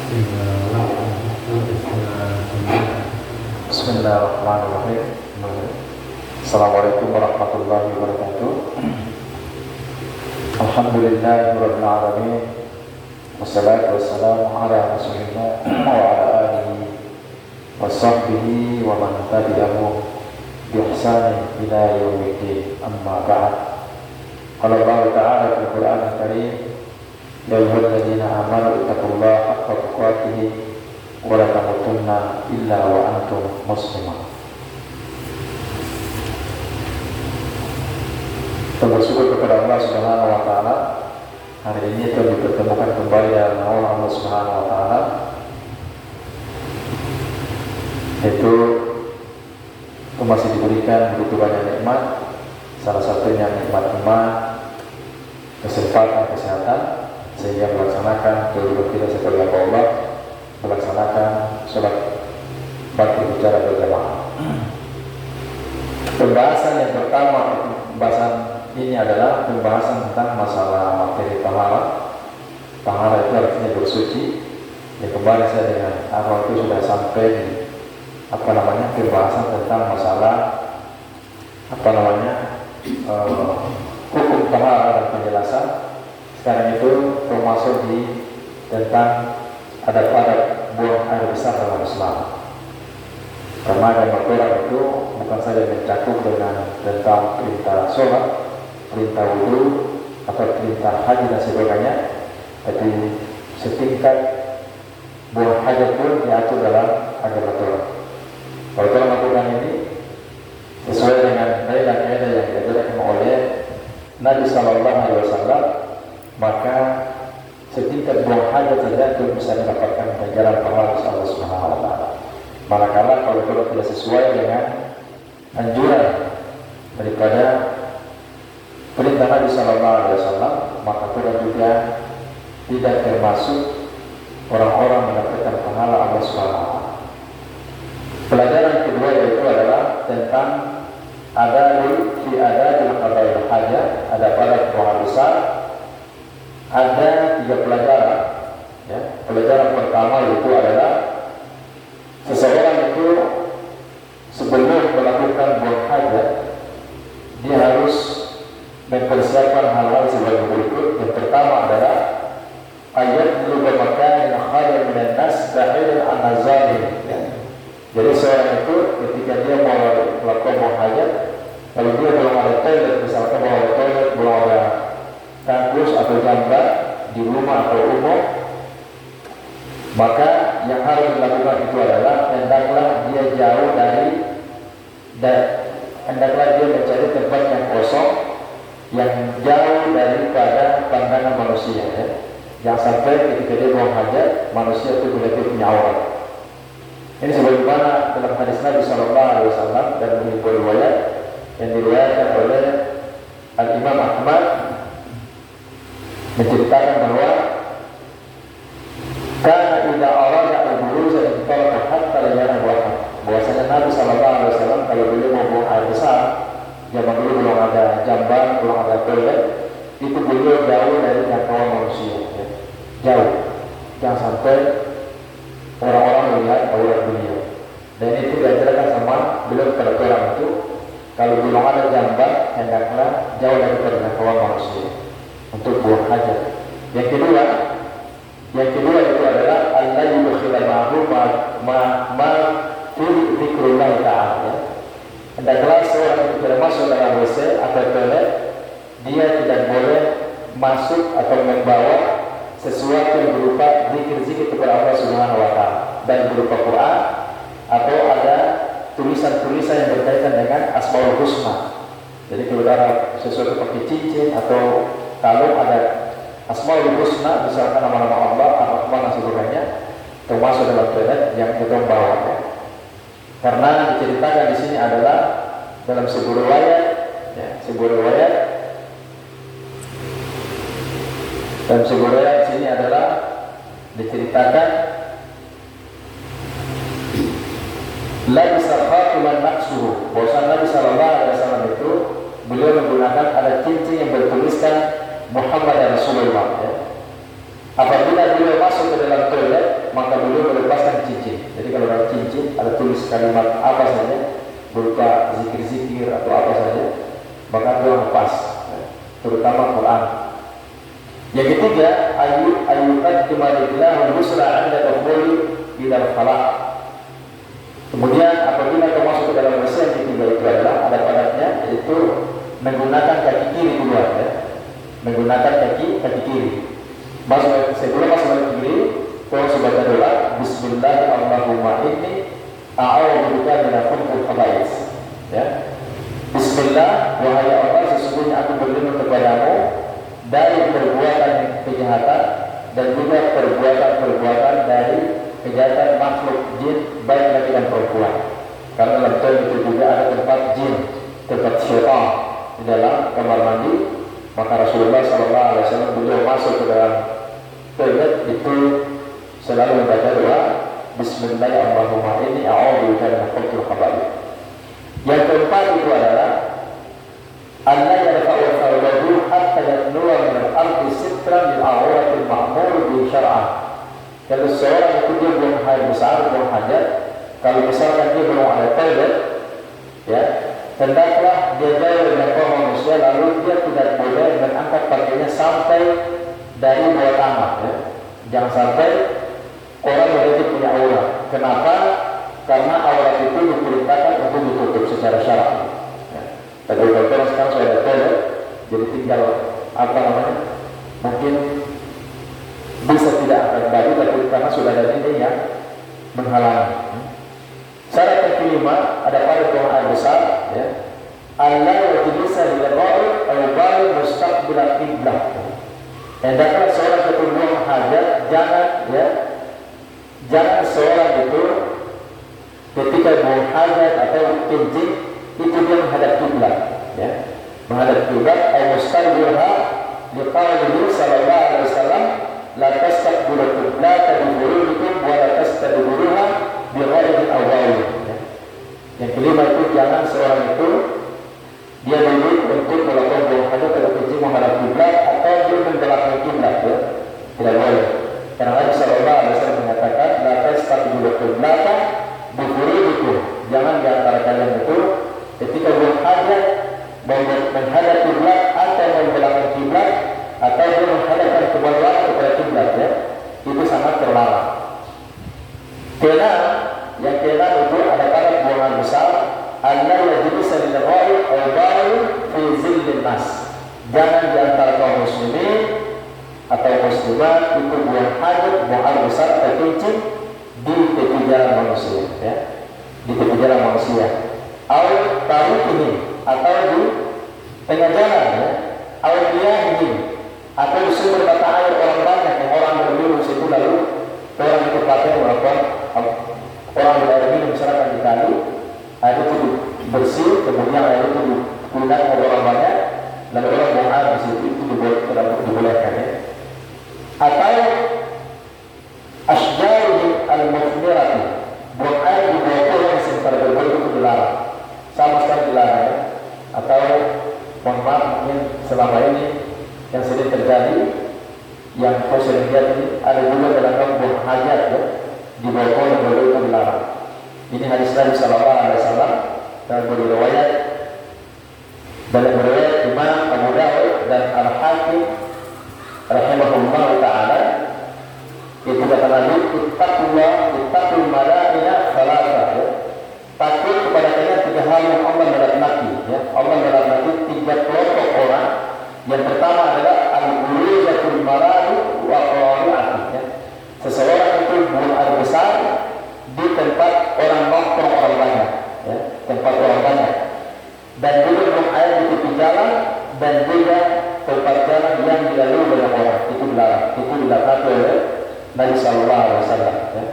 Bismillahirrahmanirrahim. Assalamualaikum warahmatullahi wabarakatuh. Alhamdulillahirabbil alamin. Wassalatu wassalamu ala Rasulillah wa ala alihi wa sahbihi wa man tabi'ahum bi ihsanin ila yaumiddin. Amma ba'd. Qala Allah ta'ala fil Qur'anil Karim, ya ayyuhalladzina amanu ittaqullaha haqqa tuqatih wa la tamutunna illa wa antum muslimun. Kita bersyukur kepada Allah Subhanahu wa taala. Hari ini telah dipertemukan kembali oleh Allah Subhanahu wa taala. Itu masih diberikan begitu banyak nikmat. Salah satunya nikmat iman, kesempatan, kesehatan, sehingga melaksanakan kehidupan kita sebagai Allah, melaksanakan sholat bakti bicara berjamaah. Pembahasan yang pertama, pembahasan ini adalah pembahasan tentang masalah materi tahara. Tahara itu artinya bersuci. Yang kemarin saya dengan awal itu sudah sampai di pembahasan tentang masalah hukum tahara dan penjelasan. Sekarang itu termasuk di tentang adab-adab buang air besar dalam Islam. Karena ada aturan itu bukan saja mencakup dengan tentang perintah sholat, perintah wudhu, atau perintah haji dan sebagainya, tapi setingkat buang hajat pun diatur dalam agama Tuhan. Kalau dalam aturan ini sesuai dengan kaidah-kaidah yang diajarkan oleh Nabi Sallallahu Alaihi Wasallam, maka setingkat buang hajat saja itu bisa mendapatkan ganjaran pahala Allah Subhanahu Wa Taala. Manakala kalau tidak sesuai dengan anjuran daripada perintah Nabi Sallallahu Alaihi Wasallam, maka Tuhan juga tidak termasuk orang-orang mendapatkan pahala Allah Subhanahu Wa Taala. Pelajaran kedua yaitu adalah tentang adabul fi adabil qada'il hajat, ada pada buang besar. Ada 3 pelajaran. Ya. Pelajaran pertama yaitu adalah seseorang itu sebelum melakukan buang hajat, dia harus mempersiapkan hal-hal sebagai berikut. Yang pertama adalah ayat luba makan yang khayal minan nas bahiran an-nazalim. Jadi seorang itu ketika dia mau melakukan buang hajat, kalau dia belum ada toilet, misalkan belum ada toilet, belum ada kakus atau jamban di rumah atau umum, maka yang harus dilakukan itu adalah hendaklah dia jauh dari hendaklah dia mencari tempat yang kosong, yang jauh daripada pandangan manusia. Ya. Jangan sampai ketika dia buang hajat, manusia itu boleh punya aurat. Ini sebagaimana dalam hadis Nabi Sallallahu Alaihi Wasallam dan beberapa riwayat yang diriwayatkan oleh Al-Imam Ahmad, menceritakan bahwa karena idza arada al-buruz al-talaq hatta la yara bahwasanya Nabi Sallallahu Alaihi Wasallam kalau beliau mau buang air besar, zaman dulu belum ada jamban, belum ada toilet, itu beliau jauh dari jangkauan manusia, ya. Jauh, jangan sampai orang-orang melihat aurat beliau. Dan itu diajarkan sama beliau kepada orang itu, kalau belum ada jamban, hendaklah jauh dari jangkauan manusia untuk buang hajat. Yang kedua itu adalah Allah yudkhilal ma'hu ma fi dzikrullah ta'ala. Hendaklah seorang itu tidak masuk dalam WC atau toilet, dia tidak boleh masuk atau membawa sesuatu yang berupa zikir-zikir kepada Allah Subhanahu wa taala, dan berupa Quran atau ada tulisan-tulisan yang berkaitan dengan Asmaul Husna. Jadi kalau ada sesuatu seperti cincin atau kalau ada Asmaul Husna, misalkan nama-nama Allah, Ar-Rahman dan sebagainya, termasuk dalam toilet yang kita bawa. Ya. Karena diceritakan di sini adalah dalam sebuah riwayat, ya, dalam sebuah riwayat di sini adalah diceritakan la bisaqatuman naqsuhu, bahwa Nabi Sallallahu Alaihi Wasallam itu beliau menggunakan ada cincin yang bertuliskan Muhammad Rasulullah. Ya. Apabila beliau masuk ke dalam toilet, maka beliau melepaskan cincin. Jadi kalau ada cincin, ada tulis kalimat apa saja, berupa zikir-zikir atau apa saja, maka beliau lepas, terutama Quran. Yang ketiga, ayat kemarilah busra anda kembali di dalam falak. Kemudian apabila kamu masuk ke dalam Mesir, yang ketiga itu adalah adat-adatnya, yaitu menggunakan kaki kiri dulu, ya. Menggunakan kaki kiri. Sebelum masuk kaki kiri, kau baca doa Bismillahirrahmanirrahim inni a'udzubika min al-khubuthi khaba'is. Ya. Bismillah, wahai Allah, sesungguhnya aku berlindung kepadamu dari perbuatan kejahatan dan juga perbuatan dari kejahatan makhluk jin, baik laki dan perempuan. Karena dalam toilet itu juga ada tempat jin, tempat syaitan di dalam kamar mandi. Maka Rasulullah SAW beliau masuk ke dalam toilet itu selalu membaca doa Bismillahirrahmanirrahim inni a'udzubika min al-khubuthi khaba'is. Yang keempat itu adalah Allah yarfa'u thawbahu hatta yatluwa min al-ardi sitran min awratil ma'mur bi syar'ah. Kalau seorang itu dia buang air besar, buang hajat, kalau misalkan dia belum ada toilet, ya, hendaklah dia jauh dengan kaum manusia, lalu dia tidak boleh mengangkat pakaiannya sampai dari bawah tanah, ya. Jangan sampai orang berarti punya aurat. Kenapa? Karena aurat itu diperintahkan untuk ditutup secara syar'i. Ya. Tapi kalau sekarang sudah ada toilet, jadi tinggal apa namanya? Mungkin bisa tidak angkat baju, tapi karena sudah ada ini yang menghalangi. Syarat yang kelima ada pada buang air besar, ya. Allah wajibisa dilagoi al-bari mustaqbil al-qiblah. Hendaknya seorang itu buang hajat, jangan seorang itu ketika buang hajat atau kencing itu dia menghadap kiblat, ya. Menghadap kiblat al-mustaqbilha liqaulihi sallallahu alaihi wasallam la tastaqbilu qiblata bi wujudikum wa la tastadbiruha bi ghairi awwal. Yang kelima itu jangan seorang itu dia duduk untuk melakukan buang hajat atau kencing menghadap kiblat atau dia membelakangi kiblat, ya. Tidak boleh. Karena Nabi sallallahu alaihi wasallam mengatakan la tastaqbilu qiblata bi wujudikum. Jangan di antara kalian itu ketika buang hajat menghadap kiblat atau membelakangi kiblat atau dia menghadapkan kebawah kepada kiblat, ya. Itu sangat terlarang. Yang keenam itu ada pada buangan besar Allah yajlisa lil ghaib aw ba'i fi zillin nas. Jangan di antara kaum muslimin atau muslimat itu buang hajat, buang air besar atau kencing di tepi jalan manusia, ya. Di tepi jalan manusia. Atau tarik ini atau di tengah jalan, ya. Awaliyah ini atau di sumber mata air orang banyak yang orang berminum situ, lalu orang itu pakai melakukan orang berair minum misalkan di kali, air itu bersih, kemudian air itu digunakan oleh orang banyak, lalu orang buang air di situ, itu dibolehkan, ya. Atau asjaruhum al-mufmirati, buang air di bawah pohon yang sementara berbuah itu dilarang, sama sekali dilarang, ya. Atau mohon maaf, mungkin selama ini yang sering terjadi, yang kau sering lihat ini, ada juga dalam buang hajat, ya, di bawah pohon yang berbuah itu dilarang. Ini hadis Nabi sallallahu alaihi wasallam dan beriwayat dalam riwayat Imam Abu Dawud dan Al-Hakim rahimahullah taala. Itu kata Nabi, ittaqul malaika salasa, ya. Takut kepada kalian tiga hal yang Allah melaknati, ya. Allah melaknati tiga kelompok orang. Yang pertama adalah al-ghuluzatul maradi wa qari'ati, ya. Seseorang itu buang air besar di tempat orang nongkrong orang banyak, ya. Tempat orang banyak. Dan juga buang air di tepi jalan dan juga tempat jalan yang dilalui banyak orang, itu dilarang. Itu dilaknati oleh Nabi sallallahu alaihi wasallam, ya.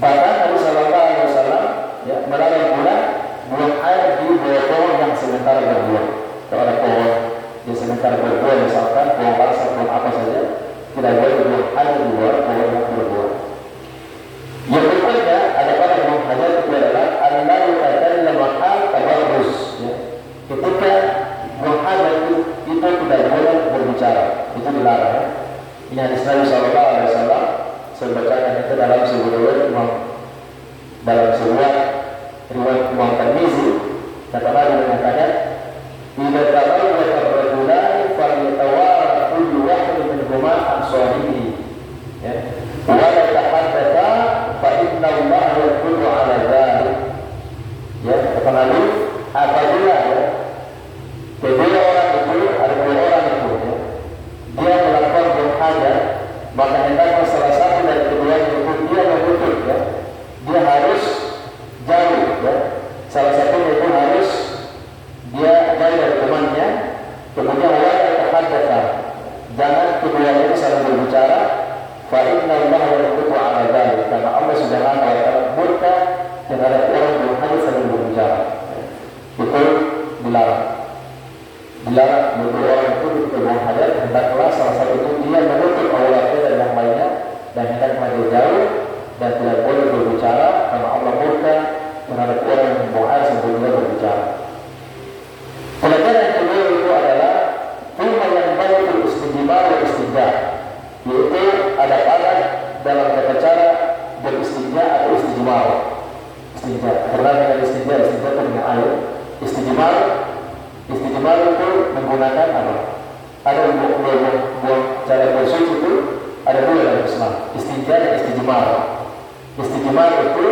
Bahkan Nabi sallallahu alaihi wasallam, ya, melarang pula buang air di bawah pohon yang sementara berbuah. Kalau ada pohon yang sementara berbuah, misalkan pohon bangsa, pohon apa saja, tidak boleh buang air di bawah pohon yang berbuah. Yang berikutnya ada pada buang hajat itu adalah Allah yatakallamu hal tabarruz, ya. Ketika buang hajat itu tidak boleh berbicara, itu dilarang, ya. Ini hadis Nabi sallallahu alaihi wasallam. Saya bacakan yang dalam sebuah dalam sebuah riwayat Imam Tirmizi, kata Nabi mengatakan, "Idza tawalla ar-rajulani falyatawara kullu wahidin minhuma an sahibihi." Ya. Wa la tahaddatha fa inna Allah yaqulu 'ala dzalik. Ya, kata Nabi, apabila ya, kedua orang itu, ada dua orang itu, ya, dia melakukan berhajat, maka hendaknya salah satu dari keduanya itu dia menutup, ya, dia harus jauh, ya, salah satunya itu harus dia jauh dari temannya, kemudian wala tahaddatha, jangan keduanya itu saling berbicara, fa inna Allah yaqulu 'ala dzalik, karena Allah Subhanahu wa ta'ala murka terhadap orang yang hanya saling berbicara. Itu dilarang. Dilarang bagi orang itu ketika berhajat, hendaklah salah satu itu dia menutup auratnya dan yang lainnya, dan hendaklah dia jauh dan tidak boleh berbicara karena Allah murka terhadap orang yang membuang air sambil dia berbicara. Pelajaran yang kedua itu adalah ilmu yang baik untuk istijmar dan istijah, yaitu ada pada dalam tata cara beristinja atau istijmar. Istijmar, karena dengan istijmar itu dengan air. Istijmar itu menggunakan apa? Ada buang cara bersuci itu ada dua dalam Islam, istinja dan istijmar. Istijmar itu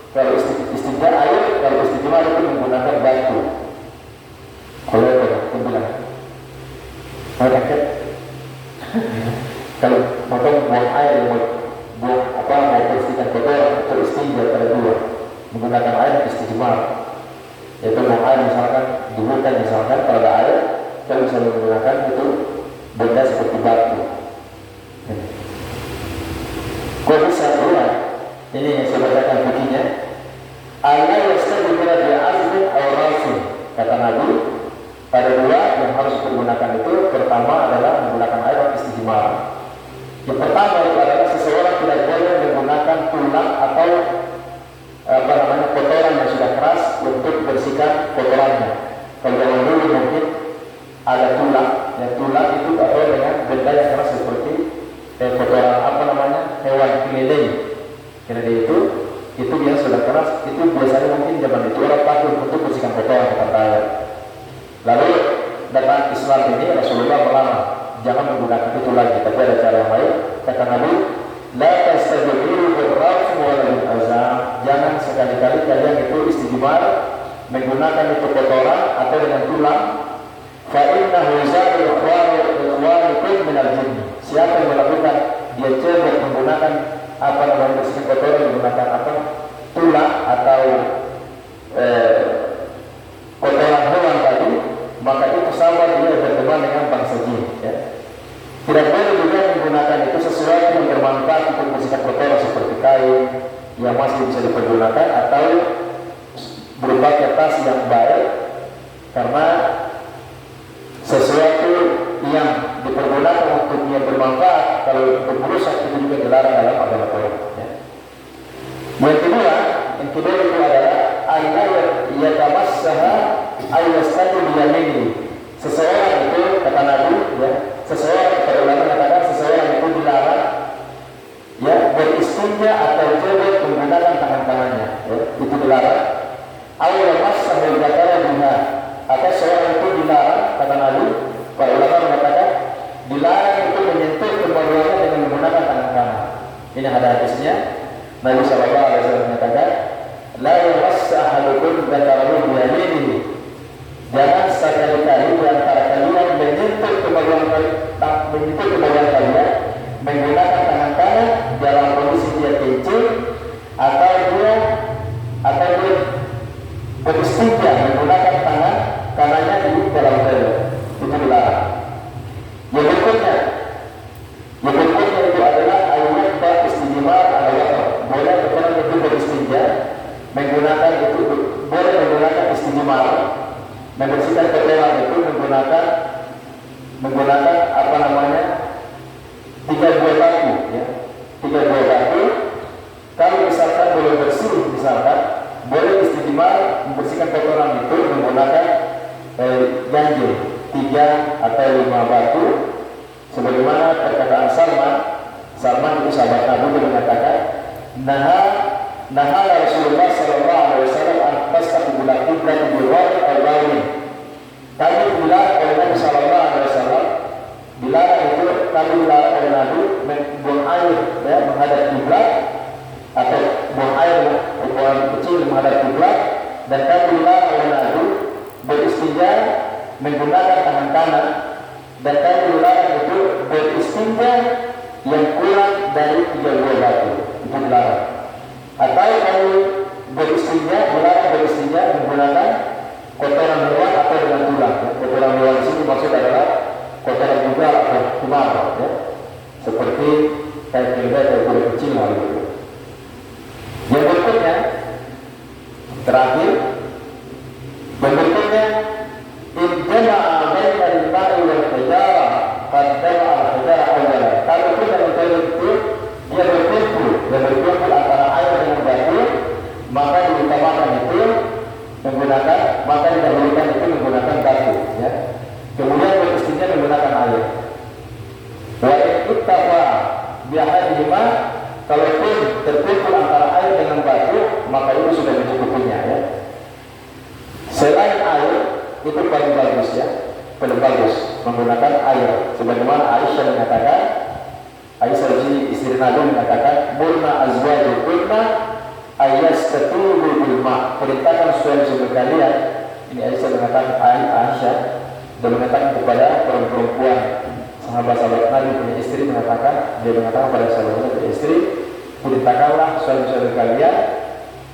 kalau istinja air, kalau istijmar itu menggunakan batu. Kalau itu bilang, mau rakyat? Kalau potong buang air, buang apa, mau bersihkan kotoran atau istinja ada dua, menggunakan air istijmar. Yaitu buang air misalkan di hutan misalkan kalau ada air, kita bisa menggunakan itu benda seperti batu. Kau bisa keluar. Ini yang saya bacakan bukinya. Allah yastadbira bi azmin aw rasin. Kata Nabi, ada dua yang harus digunakan itu. Pertama adalah menggunakan air istijmar. Yang pertama itu adalah seseorang tidak boleh menggunakan tulang atau kotoran yang sudah keras untuk bersihkan kotorannya. Kalau zaman dulu mungkin ada tulang, ya tulang itu atau dengan benda yang keras seperti kotoran hewan keledai itu biasa sudah keras, itu biasanya mungkin zaman itu orang pakai untuk bersihkan kotoran ke air. Lalu datang Islam ini Rasulullah melarang jangan menggunakan itu lagi, tapi ada cara yang lain. Kata Nabi, la tastajmiru bil-rafs wa bil-azam. Jangan sekali-kali kalian itu istijmar menggunakan itu kotoran atau dengan tulang. Fa innahu zalil ikhwanikum min al-jinn. Siapa yang melakukan dia coba menggunakan bersihkan kotoran menggunakan tulang atau kotoran hewan tadi, maka itu sama dia berteman dengan bangsa jin, ya. Tidak boleh juga menggunakan itu sesuatu yang bermanfaat untuk bersihkan kotoran seperti kain yang masih bisa dipergunakan atau berupa kertas yang baik, karena sesuatu yang dipergunakan untuk yang bermanfaat kalau untuk merusak itu juga dilarang dalam agama Taurat, ya. Yang kedua itu adalah ayat yatamassaha ayyastadu biyamini. Seseorang itu kata Nabi, ya, seseorang para ulama mengatakan seseorang itu dilarang ya beristinja atau coba menggunakan tangan kanannya, ya, itu dilarang. Awal masahul zakara biha, atau seorang itu dilarang kata Nabi, para ulama mengatakan dilarang itu menyentuh kemaluannya dengan menggunakan tangan kanan. Ini ada hadisnya. Nabi sallallahu alaihi wasallam mengatakan, la yamassa ahadukum dzakarahu biyaminihi. Jangan sekali-kali di antara kalian menyentuh kemaluan kalian menggunakan tangan kanan dalam kondisi dia kencing atau dia beristinja menggunakan tangan kanannya di dalam toilet. Itu dilarang. Yang berikutnya itu adalah ayat istijmar ala waqf. Boleh orang itu beristinja menggunakan istijmar, membersihkan kotoran itu menggunakan 3 buah batu, ya. 3 buah batu. Kalau misalkan belum bersih, misalkan boleh istijmar membersihkan kotoran itu menggunakan ganjil 3 atau 5 batu, sebagaimana perkataan Salman itu sahabat Nabi mengatakan, Naha Rasulullah sallallahu alaihi wasallam an tastaqbil qiblat bi ghairi al-bawl. Kami dilarang oleh Nabi sallallahu alaihi wasallam, kami dilarang oleh Nabi membuang air ya, menghadap kiblat atau buang air buang kecil menghadap kiblat, dan kami dilarang oleh Nabi beristinja menggunakan tangan kanan, dan kami dilarang itu beristinja yang kurang dari 3 buah batu, itu dilarang. Atau kami dilarang beristinja menggunakan kotoran hewan atau dengan tulang. Ya. Kotoran hewan di sini maksud adalah kotoran juga atau kumar, ya. Seperti kayak kerbau atau kuda kecil hal itu. Yang berikutnya, terakhir, Injama'a baina al-ma'i wal hijara qad jama'a al-hijara awwalan. Kalau kita mencari itu, dia berkumpul antara air dengan batu, maka diutamakan itu menggunakan, maka didahulukan itu menggunakan batu, ya. Kemudian beristinja menggunakan air. Wa ittafa bi ahadihima, kalaupun terkumpul antara air dengan batu, maka itu sudah mencukupinya, ya. Selain air itu paling bagus, ya, paling bagus menggunakan air. Sebagaimana Aisyah mengatakan, Aisyah istri Nabi mengatakan, "Murna azwajukunna ayastatubu bil ma." Perintahkan suami-suami kalian. Ini Aisyah mengatakan, Aisyah dan mengatakan kepada perempuan sahabat-sahabat Nabi punya istri, mengatakan, dia mengatakan pada sahabat punya istri, perintahkanlah suami-suami kalian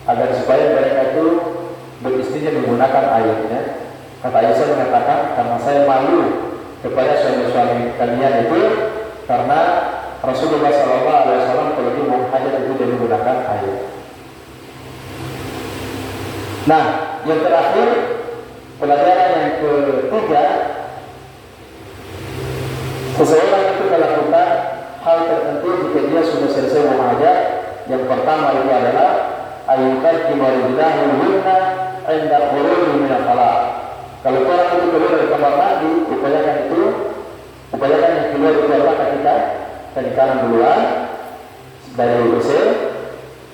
agar supaya mereka itu beristinja menggunakan airnya. Kata Aisyah mengatakan, karena saya malu kepada suami-suami kalian itu, karena Rasulullah SAW kalau dia mau hajat itu dia menggunakan air. Nah, yang terakhir, pelajaran yang ketiga, seseorang itu melakukan hal tertentu jika dia sudah selesai menghajat. Yang pertama itu adalah ayyukan kimarudilahu hunna inda khurujih min al-khala'. Kalau orang itu keluar dari kamar mandi, upayakan yang keluar itu adalah kaki kanan duluan dari WC.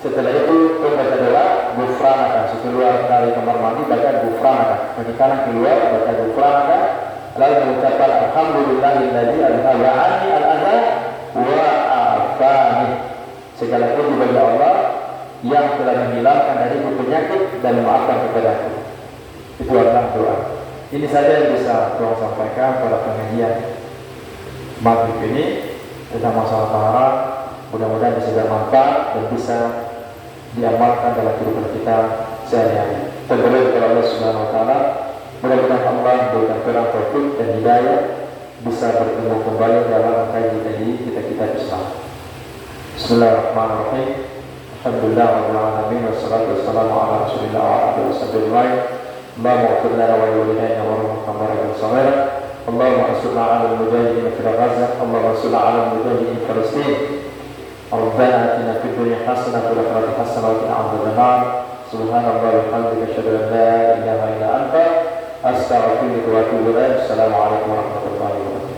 Setelah itu membaca doa ghufranaka. Setelah dari kamar mandi baca ghufranaka. Kaki kanan keluar baca ghufranaka. Lalu mengucapkan alhamdulillahilladzi adhaba 'anni al-adha wa afani. Segala puji bagi Allah yang telah menghilangkan dariku penyakit dan memaafkan kepadaku. Itu adalah doa. Ini saja yang bisa Tuhan sampaikan pada pengajian maghrib ini tentang masalah taharah. Mudah-mudahan bisa bermanfaat dan bisa diamalkan dalam kehidupan kita sehari-hari. Terlebih kepada Allah Subhanahu Wa Taala. Mudah-mudahan Allah berikan terang taufik dan hidayah bisa bertemu kembali dalam kajian kita Islam. Bismillahirrahmanirrahim. Alhamdulillah rabbil alamin wassalatu wassalamu ala Rasulillah wa alihi wasallam. Allahumma ighfir lana wa li walidayna warhamhum kama rabbayana shaghira. Allahumma ansurna 'ala al-mujahidin fi Gaza. Allahumma ansurna 'ala al-mujahidin fi Palestin. Rabbana atina fid dunya hasanah wa fil akhirati hasanah wa qina adzabannar. Subhanallah wa bihamdihi asyhadu an la ilaha illa anta astaghfiruka wa atubu ilaik. Assalamualaikum warahmatullahi wabarakatuh.